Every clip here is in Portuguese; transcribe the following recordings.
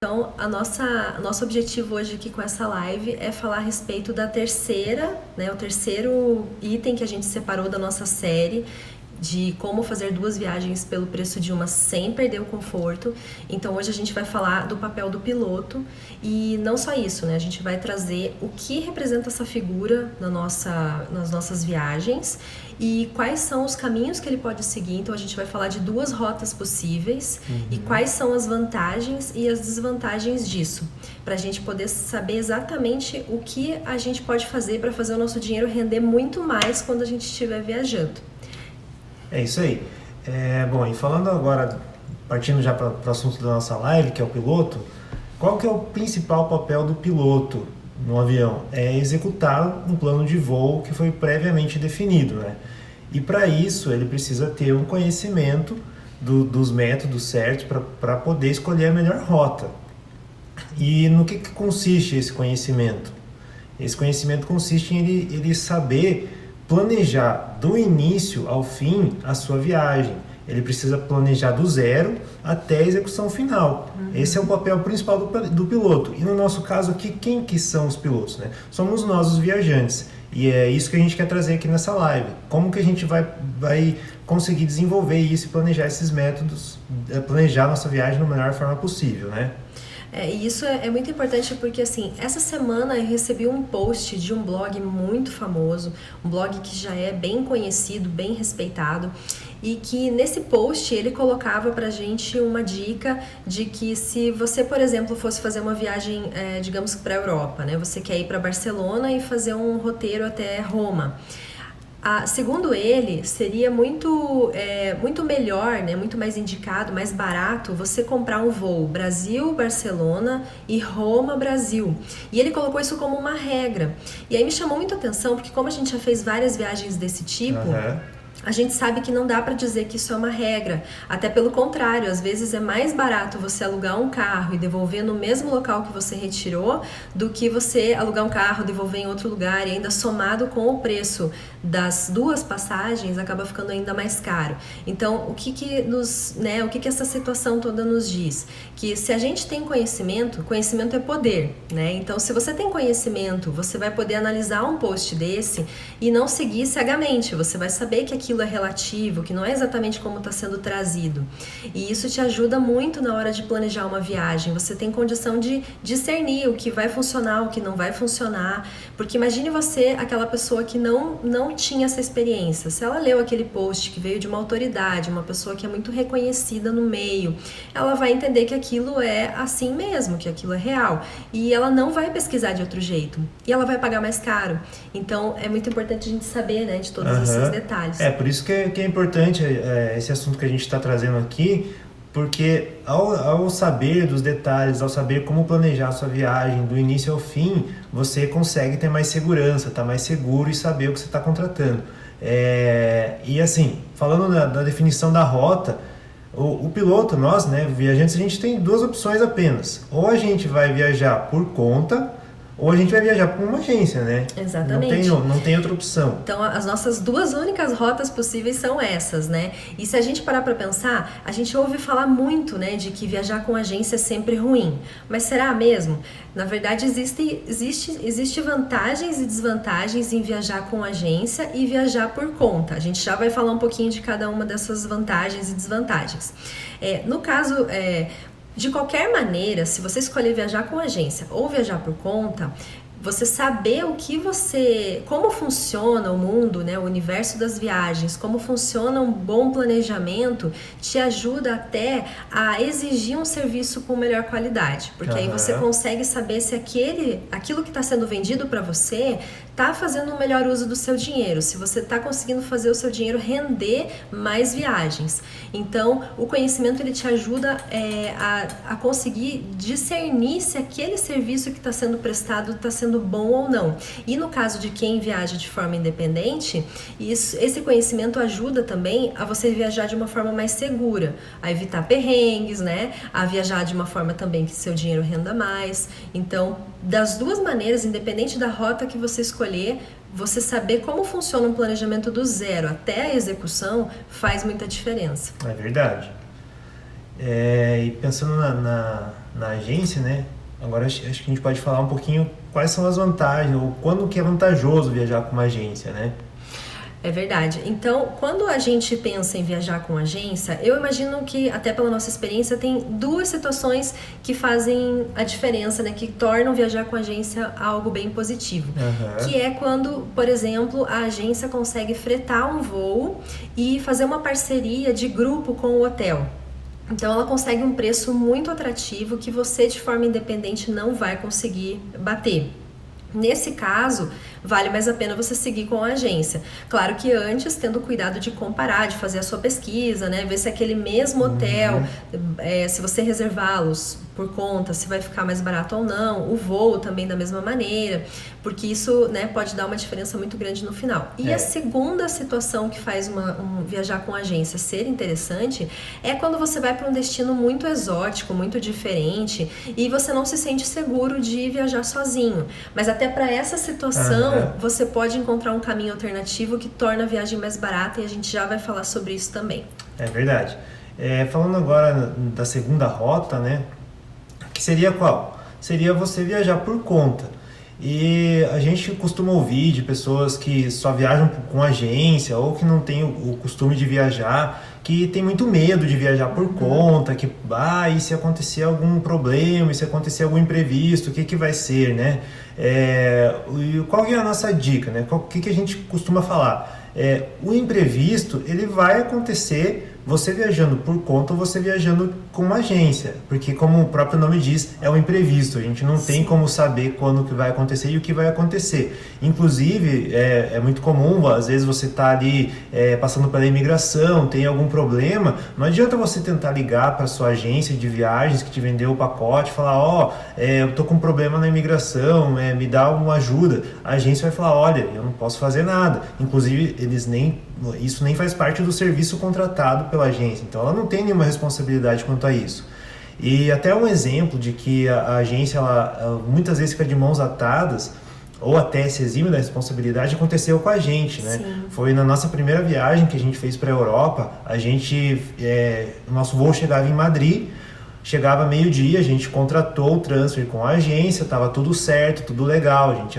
Então, nosso objetivo hoje aqui com essa live é falar a respeito da terceira, né, o terceiro item que a gente separou da nossa série de como fazer 2 viagens pelo preço de uma sem perder o conforto. Então hoje a gente vai falar do papel do piloto e não só isso, né? A gente vai trazer o que representa essa figura nas nossas viagens e quais são os caminhos que ele pode seguir. Então a gente vai falar de 2 rotas possíveis e quais são as vantagens e as desvantagens disso, para a gente poder saber exatamente o que a gente pode fazer para fazer o nosso dinheiro render muito mais quando a gente estiver viajando. É isso aí. Bom, e falando agora, partindo já para o assunto da nossa live, que é o piloto, qual que é o principal papel do piloto no avião? É executar um plano de voo que foi previamente definido, né? E para isso ele precisa ter um conhecimento dos métodos certos para poder escolher a melhor rota. E no que consiste esse conhecimento? Esse conhecimento consiste em ele saber planejar do início ao fim a sua viagem. Ele precisa planejar do zero até a execução final. Esse é o papel principal do piloto. E no nosso caso aqui, quem que são os pilotos, né? Somos nós, os viajantes. E é isso que a gente quer trazer aqui nessa live. Como que a gente vai conseguir desenvolver isso e planejar esses métodos, planejar nossa viagem da melhor forma possível, né? E isso é muito importante porque, assim, essa semana eu recebi um post de um blog muito famoso, um blog que já é bem conhecido, bem respeitado, e que nesse post ele colocava pra gente uma dica de que se você, por exemplo, fosse fazer uma viagem, digamos que pra Europa, né? Você quer ir pra Barcelona e fazer um roteiro até Roma. Segundo ele, seria muito melhor, né, muito mais indicado, mais barato você comprar um voo Brasil-Barcelona e Roma-Brasil. E ele colocou isso como uma regra. E aí me chamou muito a atenção, porque como a gente já fez várias viagens desse tipo, a gente sabe que não dá para dizer que isso é uma regra. Até pelo contrário, às vezes é mais barato você alugar um carro e devolver no mesmo local que você retirou do que você alugar um carro, devolver em outro lugar e ainda somado com o preço das 2 passagens acaba ficando ainda mais caro. Então, o que essa situação toda nos diz? Que se a gente tem conhecimento é poder, né? Então, se você tem conhecimento, você vai poder analisar um post desse e não seguir cegamente. Você vai saber que aquilo é relativo, que não é exatamente como está sendo trazido. E isso te ajuda muito na hora de planejar uma viagem. Você tem condição de discernir o que vai funcionar, o que não vai funcionar. Porque imagine você, aquela pessoa que não tinha essa experiência. Se ela leu aquele post que veio de uma autoridade, uma pessoa que é muito reconhecida no meio, ela vai entender que aquilo é assim mesmo, que aquilo é real. E ela não vai pesquisar de outro jeito. E ela vai pagar mais caro. Então, é muito importante a gente saber, né, de todos esses detalhes. Por isso que é importante esse assunto que a gente está trazendo aqui, porque ao saber dos detalhes, ao saber como planejar a sua viagem do início ao fim, você consegue ter mais segurança, estar mais seguro e saber o que você está contratando. E assim, falando da definição da rota, o piloto, nós, né, viajantes, a gente tem 2 opções apenas. Ou a gente vai viajar por conta, ou a gente vai viajar por uma agência, né? Exatamente. Não tem outra opção. Então, as nossas 2 únicas rotas possíveis são essas, né? E se a gente parar para pensar, a gente ouve falar muito, né, de que viajar com agência é sempre ruim. Mas será mesmo? Na verdade, existe vantagens e desvantagens em viajar com agência e viajar por conta. A gente já vai falar um pouquinho de cada uma dessas vantagens e desvantagens. No caso... De qualquer maneira, se você escolher viajar com agência ou viajar por conta, você saber como funciona o mundo, né, o universo das viagens, como funciona um bom planejamento, te ajuda até a exigir um serviço com melhor qualidade, porque aí você consegue saber se aquilo que está sendo vendido para você está fazendo um melhor uso do seu dinheiro, se você está conseguindo fazer o seu dinheiro render mais viagens. Então, o conhecimento ele te ajuda a conseguir discernir se aquele serviço que está sendo prestado está sendo bom ou não. E no caso de quem viaja de forma independente, esse conhecimento ajuda também a você viajar de uma forma mais segura, a evitar perrengues, né? A viajar de uma forma também que seu dinheiro renda mais. Então, das 2 maneiras, independente da rota que você escolher, você saber como funciona um planejamento do zero até a execução faz muita diferença. É verdade. E pensando na agência, né? Agora acho que a gente pode falar um pouquinho quais são as vantagens, ou quando que é vantajoso viajar com uma agência, né? É verdade. Então, quando a gente pensa em viajar com agência, eu imagino que, até pela nossa experiência, tem duas situações que fazem a diferença, né? Que tornam viajar com agência algo bem positivo. Uhum. Que é quando, por exemplo, a agência consegue fretar um voo e fazer uma parceria de grupo com o hotel. Então ela consegue um preço muito atrativo que você, de forma independente, não vai conseguir bater. Nesse caso, vale mais a pena você seguir com a agência. Claro que antes, tendo cuidado de comparar, de fazer a sua pesquisa, né? Ver se aquele mesmo hotel, se você reservá-los por conta, se vai ficar mais barato ou não. O voo também da mesma maneira, porque isso, né, pode dar uma diferença muito grande no final. E a segunda situação que faz viajar com agência ser interessante é quando você vai para um destino muito exótico, muito diferente, e você não se sente seguro de viajar sozinho. Mas até para essa situação, você pode encontrar um caminho alternativo que torna a viagem mais barata, e a gente já vai falar sobre isso também. É verdade. Falando agora da segunda rota, né? Que seria qual? Seria você viajar por conta. E a gente costuma ouvir de pessoas que só viajam com agência ou que não tem o costume de viajar, que tem muito medo de viajar por conta, que e se acontecer algum problema, e se acontecer algum imprevisto, o que vai ser, né? Qual é a nossa dica, né? O que a gente costuma falar? O imprevisto, ele vai acontecer você viajando por conta ou você viajando com uma agência, porque como o próprio nome diz, é um imprevisto, a gente não tem como saber quando que vai acontecer e o que vai acontecer. Inclusive, é muito comum, às vezes você está ali passando pela imigração, tem algum problema, não adianta você tentar ligar para sua agência de viagens que te vendeu o pacote, falar, eu tô com um problema na imigração, me dá uma ajuda. A agência vai falar, olha, eu não posso fazer nada. Inclusive, isso nem faz parte do serviço contratado pela agência, então ela não tem nenhuma responsabilidade quanto a isso. E até um exemplo de que a agência ela muitas vezes fica de mãos atadas ou até se exime da responsabilidade, aconteceu com a gente, né? Sim. Foi na nossa primeira viagem que a gente fez para a Europa, o nosso voo chegava em Madrid, chegava meio-dia, a gente contratou o transfer com a agência, tava tudo certo, tudo legal, a gente,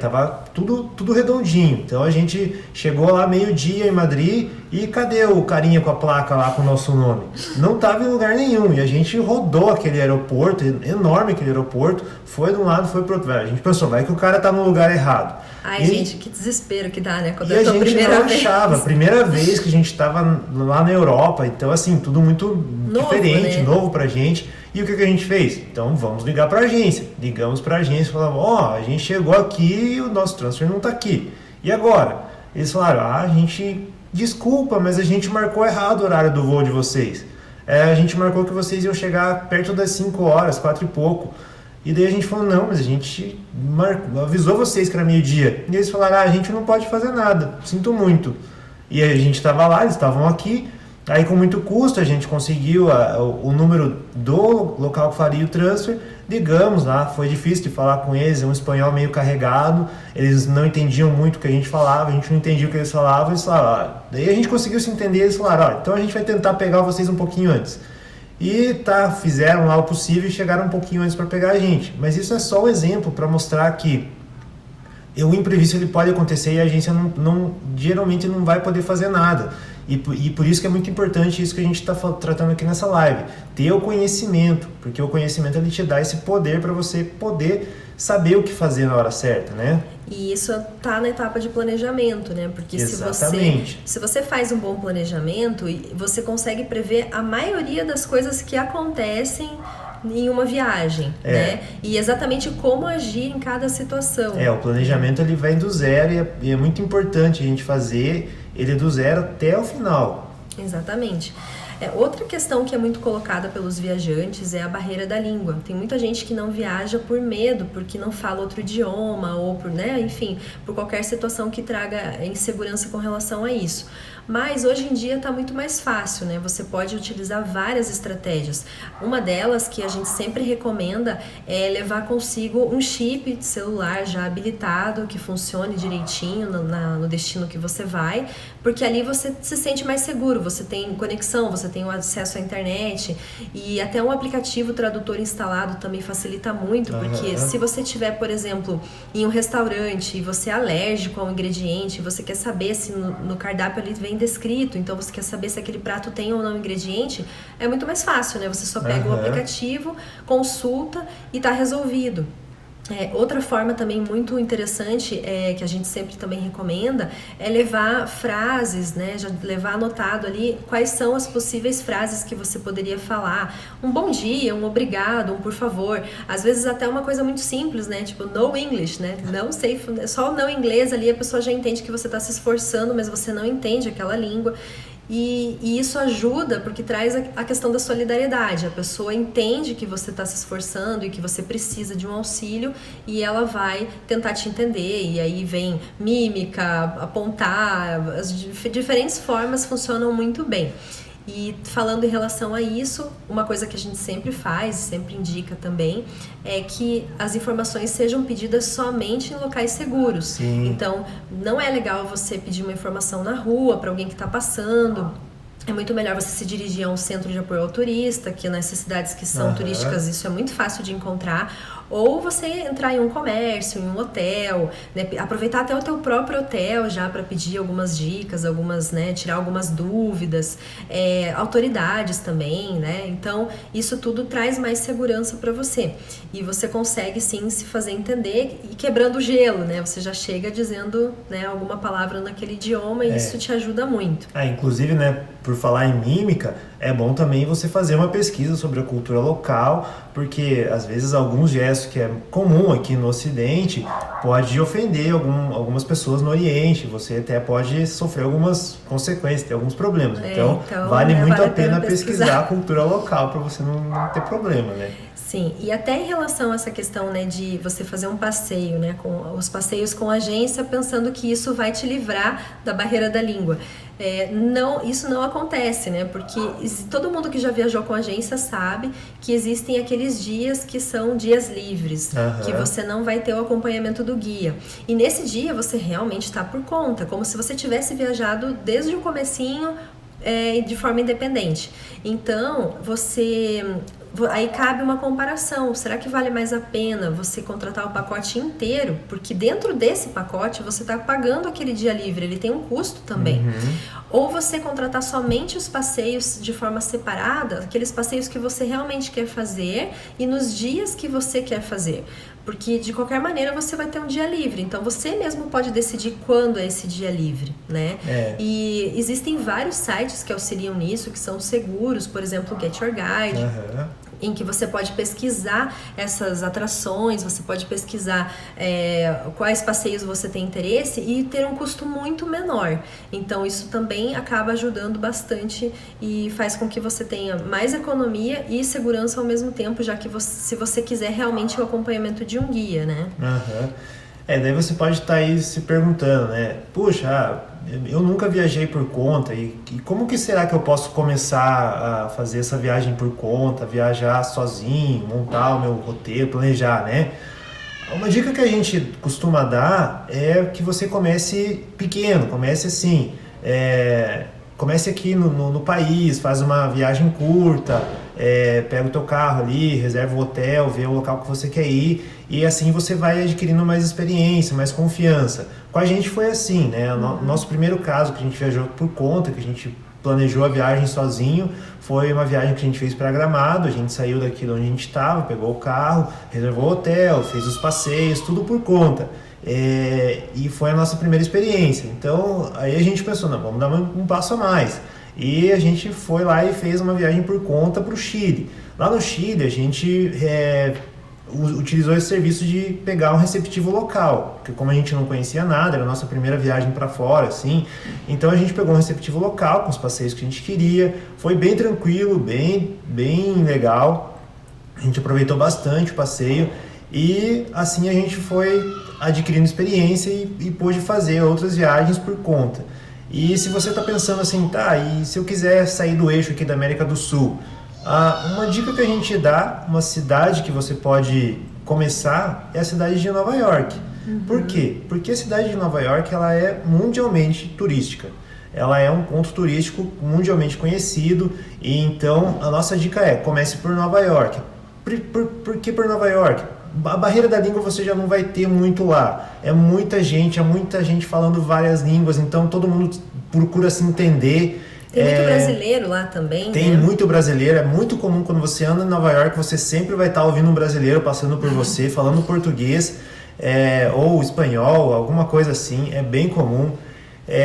tava tudo redondinho. Então a gente chegou lá meio-dia em Madrid e cadê o carinha com a placa lá com o nosso nome? Não tava em lugar nenhum, e a gente rodou aquele aeroporto, enorme aquele aeroporto, foi de um lado, foi pro outro. A gente pensou, vai que o cara tá no lugar errado. Ai, gente, que desespero que dá, né? Quando e a gente não achava, a primeira vez que a gente estava lá na Europa, então assim, tudo muito diferente, né? Novo pra gente. E o que a gente fez? Então vamos ligar pra agência. Ligamos pra agência e falamos, a gente chegou aqui e o nosso transfer não tá aqui. E agora? Eles falaram, a gente, desculpa, mas a gente marcou errado o horário do voo de vocês. A gente marcou que vocês iam chegar perto das 5 horas, 4 e pouco. E daí a gente falou, não, mas a gente avisou vocês que era meio-dia. E eles falaram, a gente não pode fazer nada, sinto muito. E a gente estava lá, eles estavam aqui, aí com muito custo a gente conseguiu o número do local que faria o transfer, ligamos lá, foi difícil de falar com eles, um espanhol meio carregado, eles não entendiam muito o que a gente falava, a gente não entendia o que eles falavam, eles falaram, daí a gente conseguiu se entender, eles falaram, então a gente vai tentar pegar vocês um pouquinho antes. E fizeram lá o possível e chegaram um pouquinho antes para pegar a gente. Mas isso é só um exemplo para mostrar que o imprevisto ele pode acontecer e a agência geralmente não vai poder fazer nada. E por isso que é muito importante isso que a gente está tratando aqui nessa live. Ter o conhecimento, porque o conhecimento ele te dá esse poder para você poder saber o que fazer na hora certa, né? E isso tá na etapa de planejamento, né? Porque se você faz um bom planejamento, você consegue prever a maioria das coisas que acontecem em uma viagem, né? E exatamente como agir em cada situação. O planejamento ele vem do zero e é muito importante a gente fazer ele do zero até o final. Exatamente. Outra questão que é muito colocada pelos viajantes é a barreira da língua. Tem muita gente que não viaja por medo, porque não fala outro idioma ou por qualquer situação que traga insegurança com relação a isso. Mas hoje em dia está muito mais fácil, né? Você pode utilizar várias estratégias. Uma delas que a gente sempre recomenda é levar consigo um chip de celular já habilitado, que funcione direitinho no destino que você vai, porque ali você se sente mais seguro, você tem conexão, você tem o acesso à internet e até um aplicativo tradutor instalado também facilita muito, porque se você tiver, por exemplo, em um restaurante e você é alérgico a um ingrediente, você quer saber se no cardápio ali vem descrito, então você quer saber se aquele prato tem ou não ingrediente, é muito mais fácil, né? Você só pega o aplicativo, consulta e tá resolvido. Outra forma também muito interessante, que a gente sempre também recomenda, é levar frases, né? Já levar anotado ali quais são as possíveis frases que você poderia falar. Um bom dia, um obrigado, um por favor. Às vezes até uma coisa muito simples, né? Tipo, no English, né? Não sei, só o não inglês ali a pessoa já entende que você está se esforçando, mas você não entende aquela língua. E isso ajuda porque traz a questão da solidariedade. A pessoa entende que você está se esforçando e que você precisa de um auxílio e ela vai tentar te entender. E aí vem mímica, apontar, as diferentes formas funcionam muito bem. E falando em relação a isso, uma coisa que a gente sempre faz, sempre indica também, é que as informações sejam pedidas somente em locais seguros. Sim. Então, não é legal você pedir uma informação na rua para alguém que está passando. É muito melhor você se dirigir a um centro de apoio ao turista, que nessas cidades que são turísticas isso é muito fácil de encontrar. Ou você entrar em um comércio, em um hotel, né? Aproveitar até o teu próprio hotel já para pedir algumas dicas, né? Tirar algumas dúvidas, autoridades também, né? Então isso tudo traz mais segurança para você e você consegue sim se fazer entender e quebrando o gelo, né? Você já chega dizendo, né, alguma palavra naquele idioma e isso te ajuda muito. Inclusive, né, por falar em mímica, é bom também você fazer uma pesquisa sobre a cultura local, porque às vezes alguns gestos que é comum aqui no Ocidente pode ofender algumas pessoas no Oriente, você até pode sofrer algumas consequências, ter alguns problemas. Então vale muito a pena pesquisar a cultura local para você não ter problema, né? Sim, e até em relação a essa questão, né, de você fazer um passeio, né, com os passeios com agência, pensando que isso vai te livrar da barreira da língua. Não, isso não acontece, né, porque todo mundo que já viajou com agência sabe que existem aqueles dias que são dias livres, que você não vai ter o acompanhamento do guia. E nesse dia você realmente está por conta, como se você tivesse viajado desde o comecinho, de forma independente. Então, aí cabe uma comparação. Será que vale mais a pena você contratar o pacote inteiro? Porque dentro desse pacote você está pagando aquele dia livre, ele tem um custo também. Ou você contratar somente os passeios de forma separada, aqueles passeios que você realmente quer fazer e nos dias que você quer fazer. Porque de qualquer maneira você vai ter um dia livre, então você mesmo pode decidir quando é esse dia livre, né? E existem vários sites que auxiliam nisso, que são seguros, por exemplo, o Get Your Guide, em que você pode pesquisar essas atrações, você pode pesquisar quais passeios você tem interesse e ter um custo muito menor. Então isso também acaba ajudando bastante e faz com que você tenha mais economia e segurança ao mesmo tempo, já que se você quiser realmente o acompanhamento de um guia, né? Daí você pode estar aí se perguntando, né? Puxa, eu nunca viajei por conta e como que será que eu posso começar a fazer essa viagem por conta, viajar sozinho, montar o meu roteiro, planejar, né? Uma dica que a gente costuma dar é que você comece pequeno, comece assim, comece aqui no país, faz uma viagem curta, pega o teu carro ali, reserva o hotel, vê o local que você quer ir e assim você vai adquirindo mais experiência, mais confiança. Com a gente foi assim, né? Nosso primeiro caso que a gente viajou por conta, que a gente planejou a viagem sozinho, foi uma viagem que a gente fez para Gramado. A gente saiu daqui de onde a gente estava, pegou o carro, reservou o hotel, fez os passeios, tudo por conta. E foi a nossa primeira experiência. Então aí a gente pensou, não, vamos dar um passo a mais. E a gente foi lá e fez uma viagem por conta para o Chile. Lá no Chile a gente utilizou esse serviço de pegar um receptivo local, porque como a gente não conhecia nada, era a nossa primeira viagem para fora, assim, então a gente pegou um receptivo local com os passeios que a gente queria, foi bem tranquilo, bem legal, a gente aproveitou bastante o passeio e assim a gente foi adquirindo experiência e pôde fazer outras viagens por conta. E se você está pensando assim, e se eu quiser sair do eixo aqui da América do Sul, uma dica que a gente dá, uma cidade que você pode começar é a cidade de Nova York. Por quê? Porque a cidade de Nova York ela é mundialmente turística. ela é um ponto turístico mundialmente conhecido, e então a nossa dica é: comece por Nova York. Por que por Nova York? A barreira da língua você já não vai ter muito lá. É muita gente falando várias línguas, então todo mundo procura se entender. Tem muito brasileiro lá também, Tem né? muito brasileiro, é muito comum quando você anda em Nova York, você sempre vai estar ouvindo um brasileiro passando por você, falando português, ou espanhol, alguma coisa assim, é bem comum.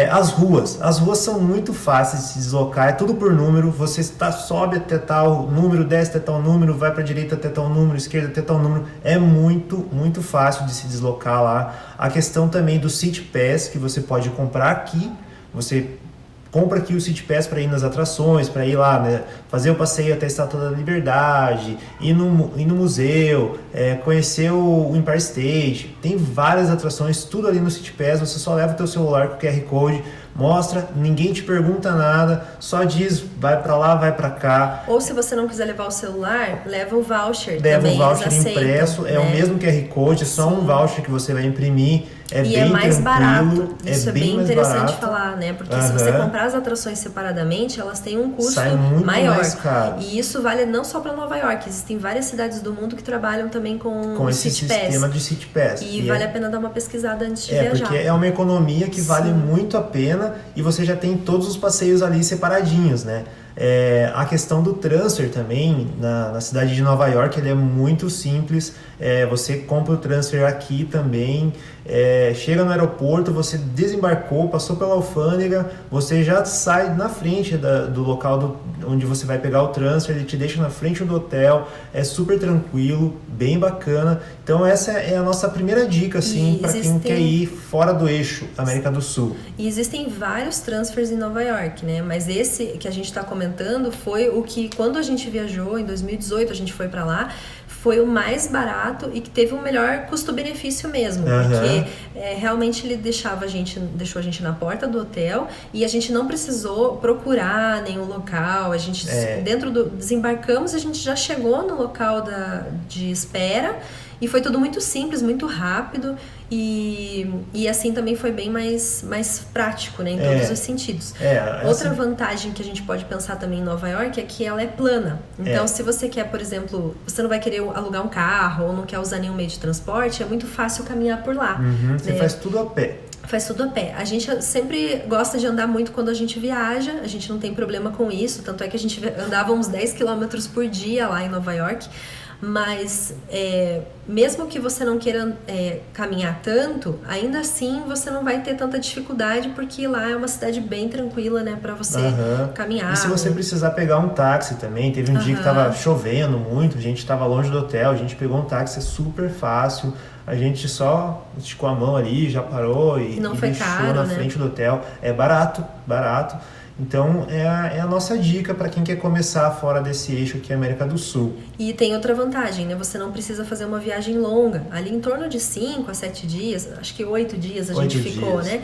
As ruas são muito fáceis de se deslocar, é tudo por número, você sobe até tal número, desce até tal número, vai para a direita até tal número, esquerda até tal número, é muito, muito fácil de se deslocar lá. A questão também do City Pass, que você pode comprar aqui, você compra aqui o City Pass para ir nas atrações, para ir lá, né, fazer o passeio até a Estátua da Liberdade, ir no museu, conhecer o Empire State. Tem várias atrações, tudo ali no City Pass. Você só leva o teu celular com o QR Code, mostra, ninguém te pergunta nada, só diz vai para lá, vai para cá. Ou se você não quiser levar o celular, leva o voucher Leva também, o voucher eles aceitam, impresso, né? é o mesmo QR Code, é só um voucher que você vai imprimir. E bem é mais tranquilo, barato. Isso é bem mais interessante barato. falar, né? Porque se você comprar as atrações separadamente, elas têm um custo Sai muito maior. mais caro. E isso vale não só para Nova York, existem várias cidades do mundo que trabalham também com o esse City Pass. sistema de City Pass. E vale a pena dar uma pesquisada antes de viajar. Porque é uma economia que vale Sim. muito a pena, e você já tem todos os passeios ali separadinhos, né? A questão do transfer também, na cidade de Nova York, ele é muito simples. Você compra o transfer aqui também, chega no aeroporto, você desembarcou, passou pela alfândega, você já sai na frente do local onde você vai pegar o transfer, ele te deixa na frente do hotel, é super tranquilo, bem bacana. Então essa é a nossa primeira dica, assim, para quem quer ir fora do eixo América do Sul. E existem vários transfers em Nova York, né? Mas esse que a gente está comentando foi o que, quando a gente viajou, em 2018 a gente foi para lá, foi o mais barato e que teve o melhor custo-benefício mesmo, porque realmente ele deixou a gente na porta do hotel e a gente não precisou procurar nenhum local. A gente desembarcamos, a gente já chegou no local de espera e foi tudo muito simples, muito rápido e assim também foi bem mais prático, né, em todos os sentidos. Outra vantagem que a gente pode pensar também em Nova York é que ela é plana. Então, se você quer, por exemplo, você não vai querer alugar um carro ou não quer usar nenhum meio de transporte, é muito fácil caminhar por lá. Você faz tudo a pé. Faz tudo a pé. A gente sempre gosta de andar muito quando a gente viaja, a gente não tem problema com isso, tanto é que a gente andava uns 10 km por dia lá em Nova York. Mas mesmo que você não queira caminhar tanto, ainda assim você não vai ter tanta dificuldade, porque lá é uma cidade bem tranquila, né, para você caminhar. E se você precisar pegar um táxi também, teve um dia que estava chovendo muito, a gente estava longe do hotel, a gente pegou um táxi, é super fácil, a gente só esticou a mão ali, já parou e deixou caro, na né? frente do hotel. É barato. Então é a nossa dica para quem quer começar fora desse eixo aqui, América do Sul. E tem outra vantagem, né? Você não precisa fazer uma viagem longa. Ali em torno de 5 a 7 dias, acho que 8 dias a gente ficou, né?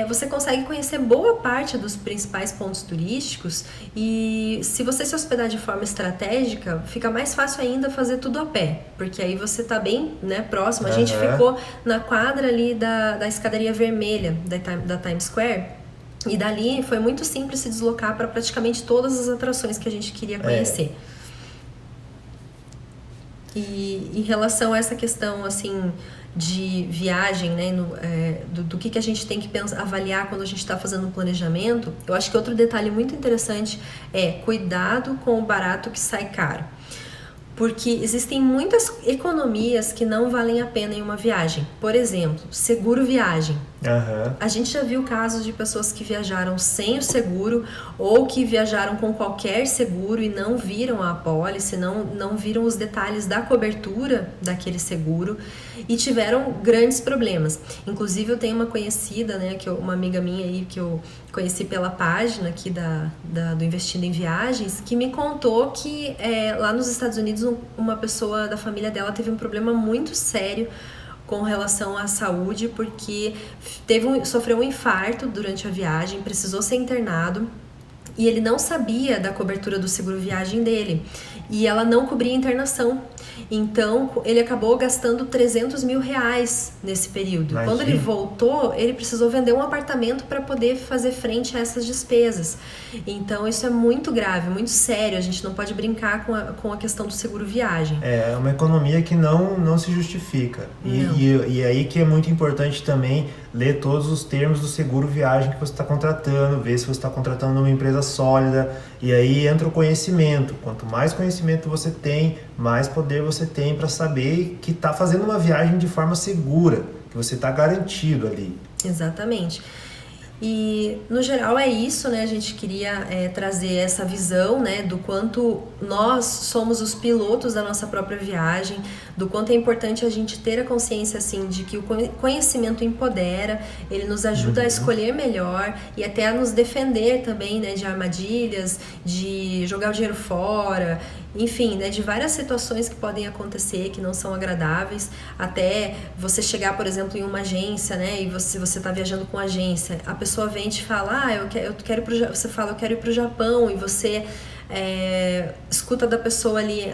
Você consegue conhecer boa parte dos principais pontos turísticos e se você se hospedar de forma estratégica, fica mais fácil ainda fazer tudo a pé, porque aí você tá bem, né, próximo. A gente ficou na quadra ali da escadaria vermelha da Times Square. E dali foi muito simples se deslocar para praticamente todas as atrações que a gente queria conhecer. E em relação a essa questão, assim, de viagem, né, do que a gente tem que avaliar quando a gente está fazendo um planejamento, eu acho que outro detalhe muito interessante é cuidado com o barato que sai caro. Porque existem muitas economias que não valem a pena em uma viagem. Por exemplo, seguro viagem. A gente já viu casos de pessoas que viajaram sem o seguro ou que viajaram com qualquer seguro e não viram a apólice, não viram os detalhes da cobertura daquele seguro e tiveram grandes problemas. Inclusive, eu tenho uma conhecida, né, uma amiga minha aí que eu conheci pela página aqui do Investindo em Viagens, que me contou que lá nos Estados Unidos uma pessoa da família dela teve um problema muito sério com relação à saúde, porque sofreu um infarto durante a viagem, precisou ser internado e ele não sabia da cobertura do seguro viagem dele. e ela não cobria a internação. Então, ele acabou gastando R$300 mil nesse período. Imagina. Quando ele voltou, ele precisou vender um apartamento para poder fazer frente a essas despesas. Então, isso é muito grave, muito sério. A gente não pode brincar com a questão do seguro viagem. É uma economia que não se justifica. E aí que é muito importante também ler todos os termos do seguro viagem que você está contratando, ver se você está contratando uma empresa sólida, e aí entra o conhecimento. Quanto mais conhecimento você tem, mais poder você tem para saber que está fazendo uma viagem de forma segura, que você está garantido ali. Exatamente. E, no geral, é isso, né? A gente queria trazer essa visão, né, do quanto nós somos os pilotos da nossa própria viagem, do quanto é importante a gente ter a consciência, assim, de que o conhecimento empodera, ele nos ajuda a escolher melhor e até a nos defender também, né, de armadilhas, de jogar o dinheiro fora, enfim, né, de várias situações que podem acontecer que não são agradáveis, até você chegar, por exemplo, em uma agência, né, e você está viajando com agência, a pessoa vem e te fala, eu quero você fala, eu quero ir para o Japão, e você escuta da pessoa ali,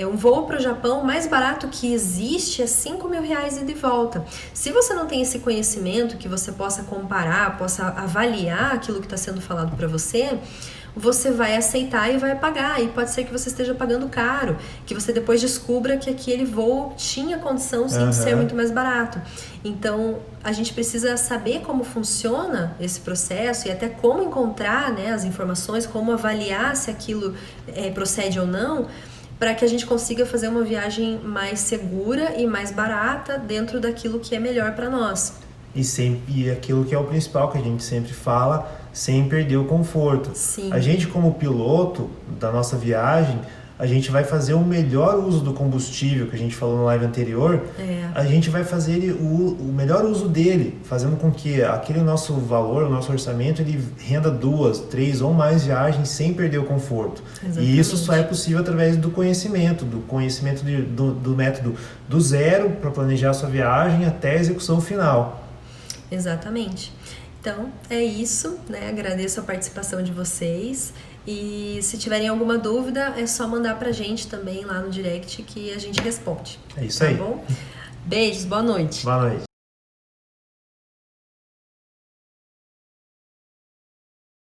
um voo para o Japão mais barato que existe é R$5 mil e de volta. Se você não tem esse conhecimento que você possa comparar, possa avaliar aquilo que está sendo falado para você vai aceitar e vai pagar, e pode ser que você esteja pagando caro, que você depois descubra que aquele voo tinha condição sim de ser muito mais barato. Então a gente precisa saber como funciona esse processo e até como encontrar, né, as informações, como avaliar se aquilo procede ou não, para que a gente consiga fazer uma viagem mais segura e mais barata dentro daquilo que é melhor para nós. E aquilo que é o principal que a gente sempre fala, sem perder o conforto. Sim. A gente, como piloto da nossa viagem, a gente vai fazer o melhor uso do combustível, que a gente falou no live anterior, a gente vai fazer o melhor uso dele, fazendo com que aquele nosso valor, o nosso orçamento, ele renda 2, 3 ou mais viagens sem perder o conforto. Exatamente. E isso só é possível através do conhecimento do método do zero para planejar a sua viagem até a execução final. Exatamente. Então, é isso, né? Agradeço a participação de vocês e se tiverem alguma dúvida, é só mandar pra gente também lá no direct que a gente responde. É isso aí. Tá bom? Beijos, boa noite. Boa noite.